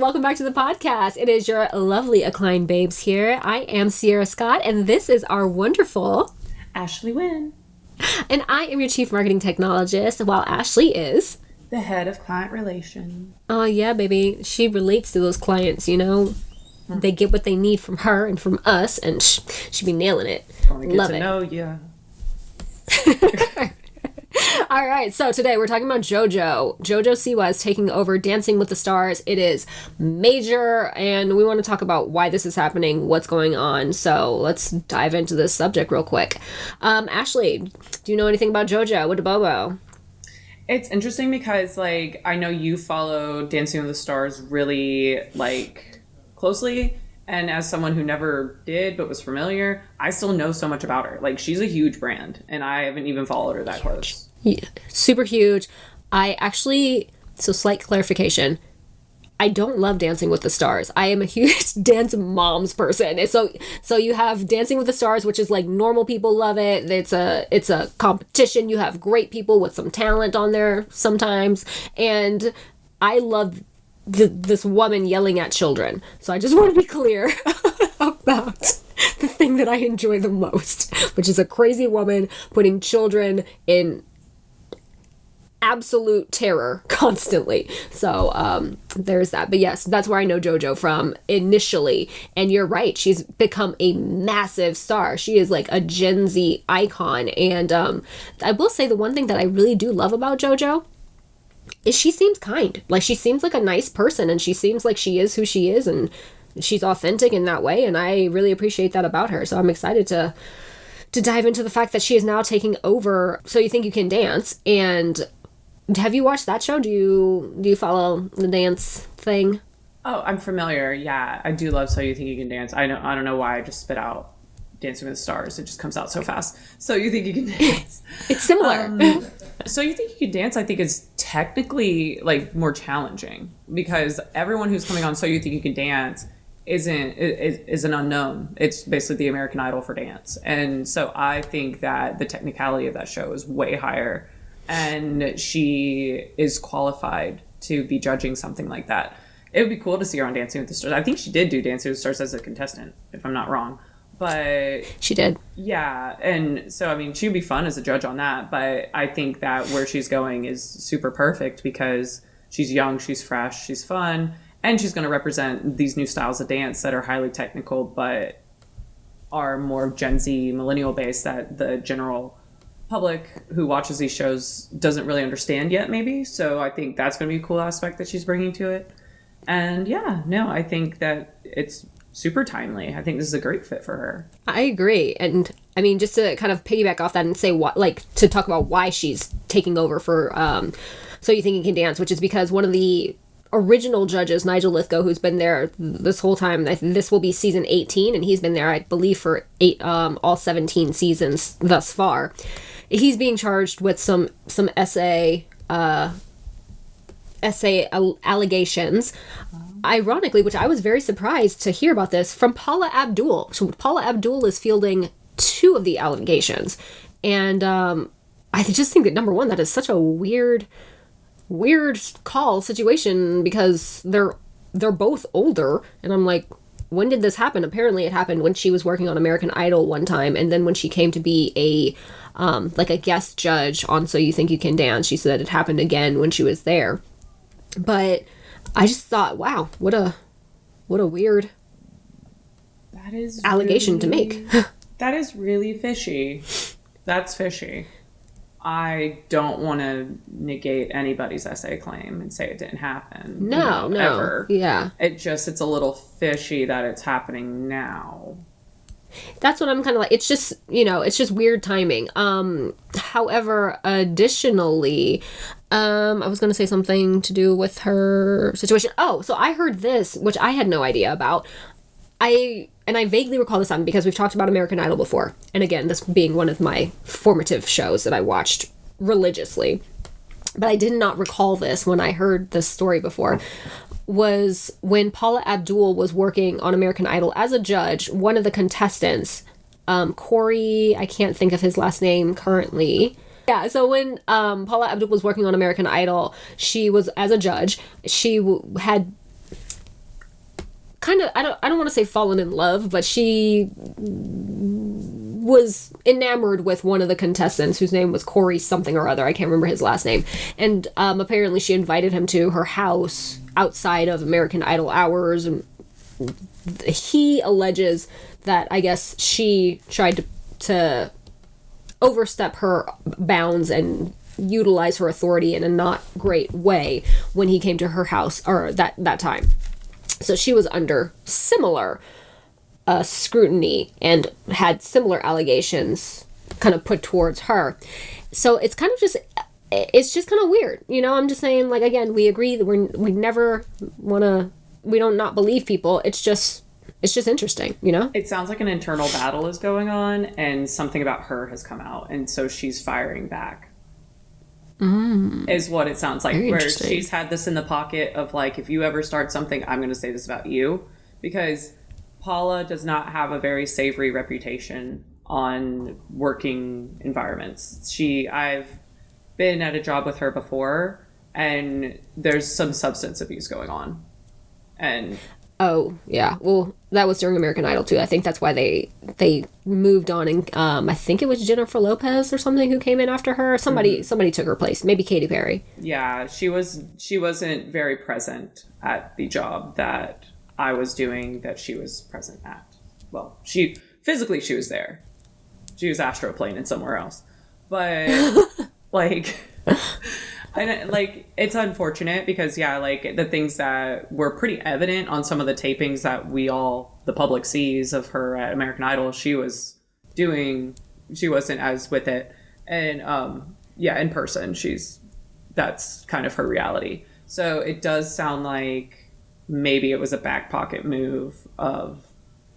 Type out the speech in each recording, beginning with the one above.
welcome back to the podcast. It is your lovely Accline babes here. I am Sierra Scott, and this is our wonderful Ashley Wynn. And I am your chief marketing technologist, while Ashley is the head of client relations. Oh yeah, baby. She relates to those clients, you know. They get what they need from her and from us, and she be nailing it. Love it. Know you. All right, so today we're talking about JoJo. JoJo Siwa is taking over Dancing with the Stars. It is major, and we want to talk about why this is happening, what's going on. So let's dive into this subject real quick. Ashley, do you know anything about JoJo? What a bobo? It's interesting because, like, I know you follow Dancing with the Stars really, like, closely. And as someone who never did but was familiar, I still know so much about her. Like, she's a huge brand, and I haven't even followed her that close. Yeah, super huge. I actually, so slight clarification, I don't love Dancing with the Stars. I am a huge Dance Moms person. So you have Dancing with the Stars, which is like normal people love it. It's a competition. You have great people with some talent on there sometimes. And I love this woman yelling at children. So I just want to be clear about the thing that I enjoy the most, which is a crazy woman putting children in absolute terror constantly. So there's that. But yes, that's where I know JoJo from initially. And you're right, she's become a massive star. She is like a Gen Z icon. And I will say the one thing that I really do love about JoJo is she seems kind. Like, she seems like a nice person, and she seems like she is who she is, and she's authentic in that way, and I really appreciate that about her. So I'm excited to dive into the fact that she is now taking over So You Think You Can Dance. And have you watched that show? Do you follow the dance thing? Oh, I'm familiar. Yeah, I do love So You Think You Can Dance. I don't know why I just spit out Dancing with the Stars. It just comes out so fast. So You Think You Can Dance. It's similar. So You Think You Can Dance, I think, is technically like more challenging because everyone who's coming on So You Think You Can Dance is an unknown. It's basically the American Idol for dance. And so I think that the technicality of that show is way higher, and she is qualified to be judging something like that. It would be cool to see her on Dancing with the Stars. I think she did do Dancing with the Stars as a contestant, if I'm not wrong. But she did. Yeah. And so, I mean, she'd be fun as a judge on that. But I think that where she's going is super perfect because she's young, she's fresh, she's fun, and she's going to represent these new styles of dance that are highly technical, but are more Gen Z, millennial based that the general public who watches these shows doesn't really understand yet, maybe. So I think that's going to be a cool aspect that she's bringing to it. And yeah, no, I think that it's super timely. I think this is a great fit for her. I agree. And I mean, just to kind of piggyback off that and say what, like, to talk about why she's taking over for So You Think You Can Dance, which is because one of the original judges, Nigel Lythgoe, who's been there this whole time, this will be season 18, and he's been there, I believe, for all 17 seasons thus far. He's being charged with some essay allegations. Ironically, which I was very surprised to hear about this, from Paula Abdul. So Paula Abdul is fielding 2 of the allegations. And I just think that, number one, that is such a weird call situation because they're both older. And I'm like, when did this happen? Apparently it happened when she was working on American Idol one time. And then when she came to be a guest judge on So You Think You Can Dance, she said it happened again when she was there. But I just thought, wow, what a weird allegation to make. That is really fishy. That's fishy. I don't want to negate anybody's essay claim and say it didn't happen. No. Ever. Yeah. It's a little fishy that it's happening now. That's what I'm kind of like. It's just, it's just weird timing. However, additionally, I was going to say something to do with her situation. Oh, so I heard this, which I had no idea about. I vaguely recall this on because we've talked about American Idol before. And again, this being one of my formative shows that I watched religiously. But I did not recall this when I heard this story before. Was when Paula Abdul was working on American Idol as a judge, one of the contestants, Corey, I can't think of his last name currently. Yeah, so when Paula Abdul was working on American Idol, she was, as a judge, she had kind of, I don't want to say fallen in love, but she was enamored with one of the contestants whose name was Corey something or other. I can't remember his last name. And apparently she invited him to her house outside of American Idol hours. And he alleges that, I guess, she tried to overstep her bounds and utilize her authority in a not great way when he came to her house, or that time. So she was under similar scrutiny and had similar allegations kind of put towards her. So it's kind of just, it's just kind of weird. You know, I'm just saying, like, again, we agree that we never want to, we don't not believe people. It's just interesting, you know? It sounds like an internal battle is going on and something about her has come out. And so she's firing back. Is what it sounds like. Where she's had this in the pocket of, like, if you ever start something, I'm going to say this about you. Because Paula does not have a very savory reputation on working environments. I've been at a job with her before, and there's some substance abuse going on. And oh yeah, well, that was during American Idol too. I think that's why they moved on, and I think it was Jennifer Lopez or something who came in after her. Somebody took her place, maybe Katy Perry. Yeah, she wasn't very present at the job that I was doing that she was present at. Well, she was there. She was astroplaning somewhere else. But like and like, it's unfortunate because, yeah, like, the things that were pretty evident on some of the tapings that the public sees of her at American Idol, she wasn't as with it. And yeah, in person, that's kind of her reality. So it does sound like maybe it was a back pocket move of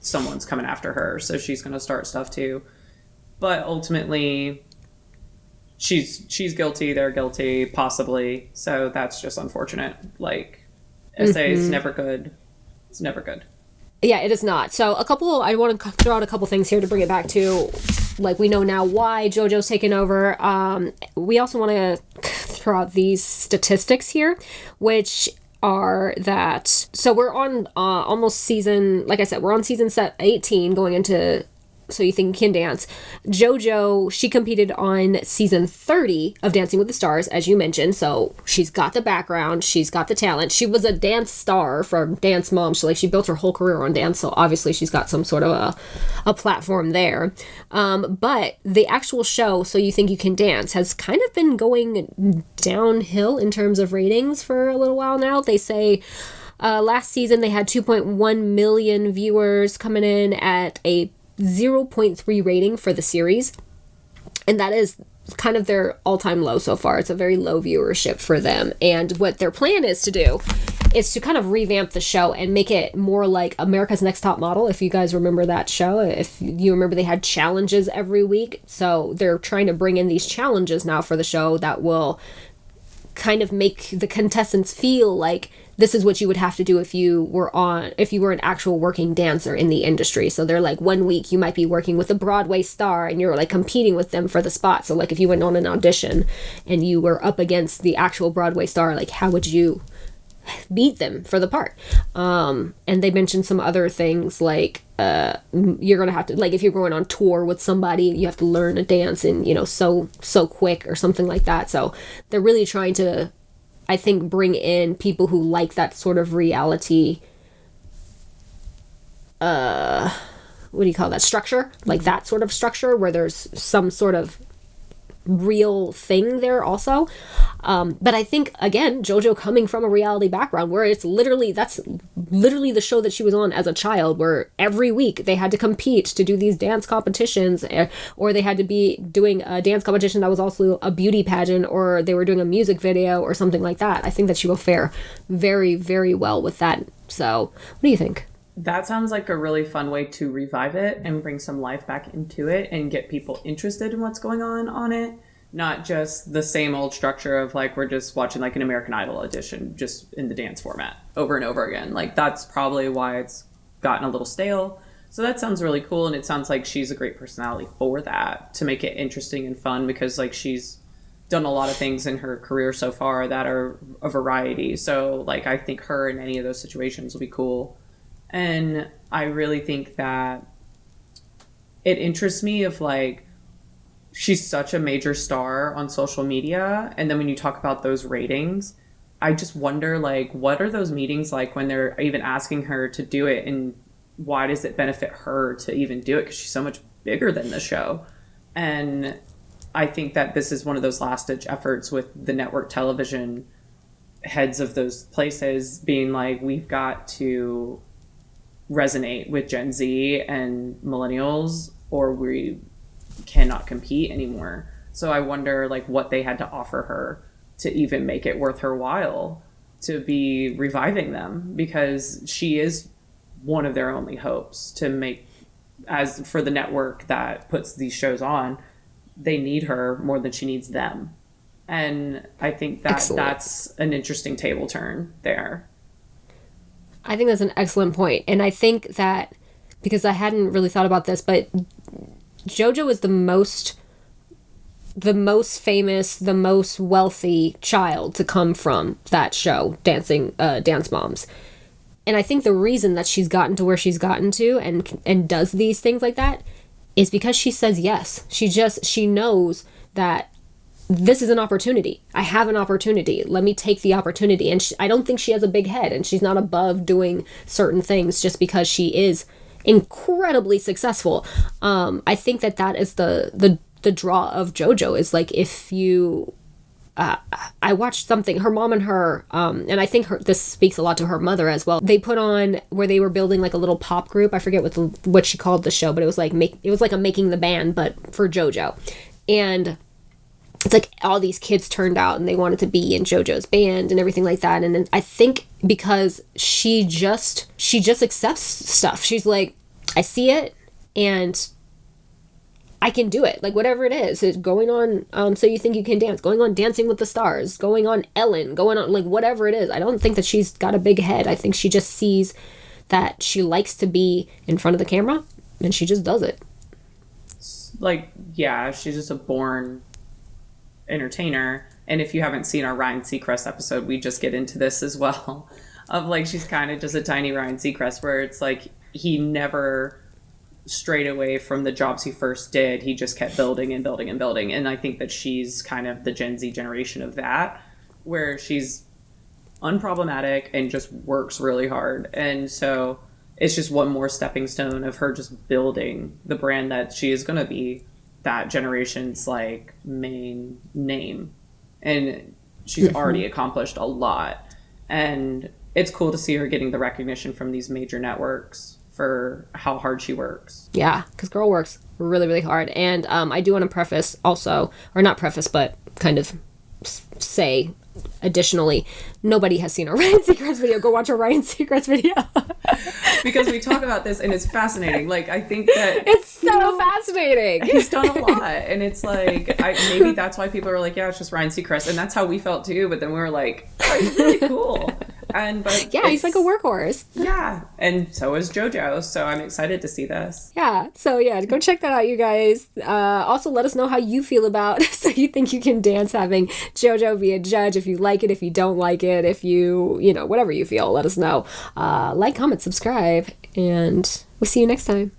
someone's coming after her, so she's going to start stuff too. But ultimately, she's guilty, they're guilty, possibly. So that's just unfortunate. Like, SA is never good. It's never good. Yeah, it is not. So I want to throw out a couple things here to bring it back to, like, we know now why JoJo's taken over. We also want to throw out these statistics here, which are that, so we're on almost season, like I said, we're on season 18 going into So You Think You Can Dance. JoJo, she competed on season 30 of Dancing with the Stars, as you mentioned. So she's got the background, she's got the talent. She was a dance star from Dance Mom. She built her whole career on dance. So obviously she's got some sort of a platform there. But the actual show, So You Think You Can Dance, has kind of been going downhill in terms of ratings for a little while now. They say last season they had 2.1 million viewers coming in at a 0.3 rating for the series, and that is kind of their all-time low so far. It's a very low viewership for them, and what their plan is to do is to kind of revamp the show and make it more like America's Next Top Model. If you guys remember that show, if you remember, they had challenges every week, so they're trying to bring in these challenges now for the show that will kind of make the contestants feel like this is what you would have to do if you were an actual working dancer in the industry. So they're like, 1 week you might be working with a Broadway star and you're like competing with them for the spot. So like if you went on an audition and you were up against the actual Broadway star, like how would you beat them for the part? And they mentioned some other things like you're gonna have to, like, if you're going on tour with somebody, you have to learn a dance in, so quick or something like that. So they're really trying to, I think, bring in people who like that sort of reality, what do you call that, structure? Like that sort of structure where there's some sort of real thing there also. But I think, again, JoJo coming from a reality background where that's literally the show that she was on as a child, where every week they had to compete to do these dance competitions, or they had to be doing a dance competition that was also a beauty pageant, or they were doing a music video or something like that. I think that she will fare very, very well with that. So what do you think? That sounds like a really fun way to revive it and bring some life back into it and get people interested in what's going on it. Not just the same old structure of, like, we're just watching like an American Idol audition just in the dance format over and over again. Like, that's probably why it's gotten a little stale. So that sounds really cool, and it sounds like she's a great personality for that, to make it interesting and fun, because, like, she's done a lot of things in her career so far that are a variety. So, like, I think her in any of those situations will be cool. And I really think that it interests me of like, she's such a major star on social media. And then when you talk about those ratings, I just wonder, like, what are those meetings like when they're even asking her to do it? And why does it benefit her to even do it? Because she's so much bigger than the show. And I think that this is one of those last ditch efforts with the network television heads of those places being like, we've got to resonate with Gen Z and millennials or we cannot compete anymore. So I wonder like what they had to offer her to even make it worth her while to be reviving them, because she is one of their only hopes to make, as for the network that puts these shows on, they need her more than she needs them. And I think that that's an interesting table turn there. I think that's an excellent point. And I think that, because I hadn't really thought about this, but JoJo is the most famous, the most wealthy child to come from that show, Dance Moms. And I think the reason that she's gotten to where she's gotten to and does these things like that is because she says yes. She knows that this is an opportunity. I have an opportunity. Let me take the opportunity. And I don't think she has a big head, and she's not above doing certain things just because she is incredibly successful. I think that is the draw of JoJo, is like, if you I watched something, her mom and her, and I think this speaks a lot to her mother as well. They put on where they were building like a little pop group. I forget what she called the show, but it was like a Making the Band, but for JoJo. And it's like all these kids turned out and they wanted to be in JoJo's band and everything like that. And then I think because she just accepts stuff. She's like, I see it and I can do it. Like, whatever it is, it's going on So You Think You Can Dance, going on Dancing with the Stars, going on Ellen, going on, like, whatever it is. I don't think that she's got a big head. I think she just sees that she likes to be in front of the camera and she just does it. Like, yeah, she's just a born entertainer. And if you haven't seen our Ryan Seacrest episode, we just get into this as well, of like, she's kind of just a tiny Ryan Seacrest, where it's like he never strayed away from the jobs he first did. He just kept building and building and building. And I think that she's kind of the Gen Z generation of that, where she's unproblematic and just works really hard. And so it's just one more stepping stone of her just building the brand that she is going to be that generation's like main name. And she's already accomplished a lot. And it's cool to see her getting the recognition from these major networks for how hard she works. Yeah, because girl works really, really hard. And I do want to preface also, or not preface, but kind of say additionally, nobody has seen our Ryan Seacrest video. Go watch our Ryan Seacrest video. Because we talk about this and it's fascinating. Like, I think that it's so fascinating. He's done a lot. And it's like, maybe that's why people are like, yeah, it's just Ryan Seacrest. And that's how we felt too. But then we were like, oh, he's really cool. But yeah, he's like a workhorse. Yeah. And so is JoJo. So I'm excited to see this. Yeah. So yeah, go check that out, you guys. Also, let us know how you feel about So You Think You Can Dance, having JoJo be a judge. If you like it, if you don't like it, if you whatever you feel, let us know. Like, comment, subscribe, and we'll see you next time.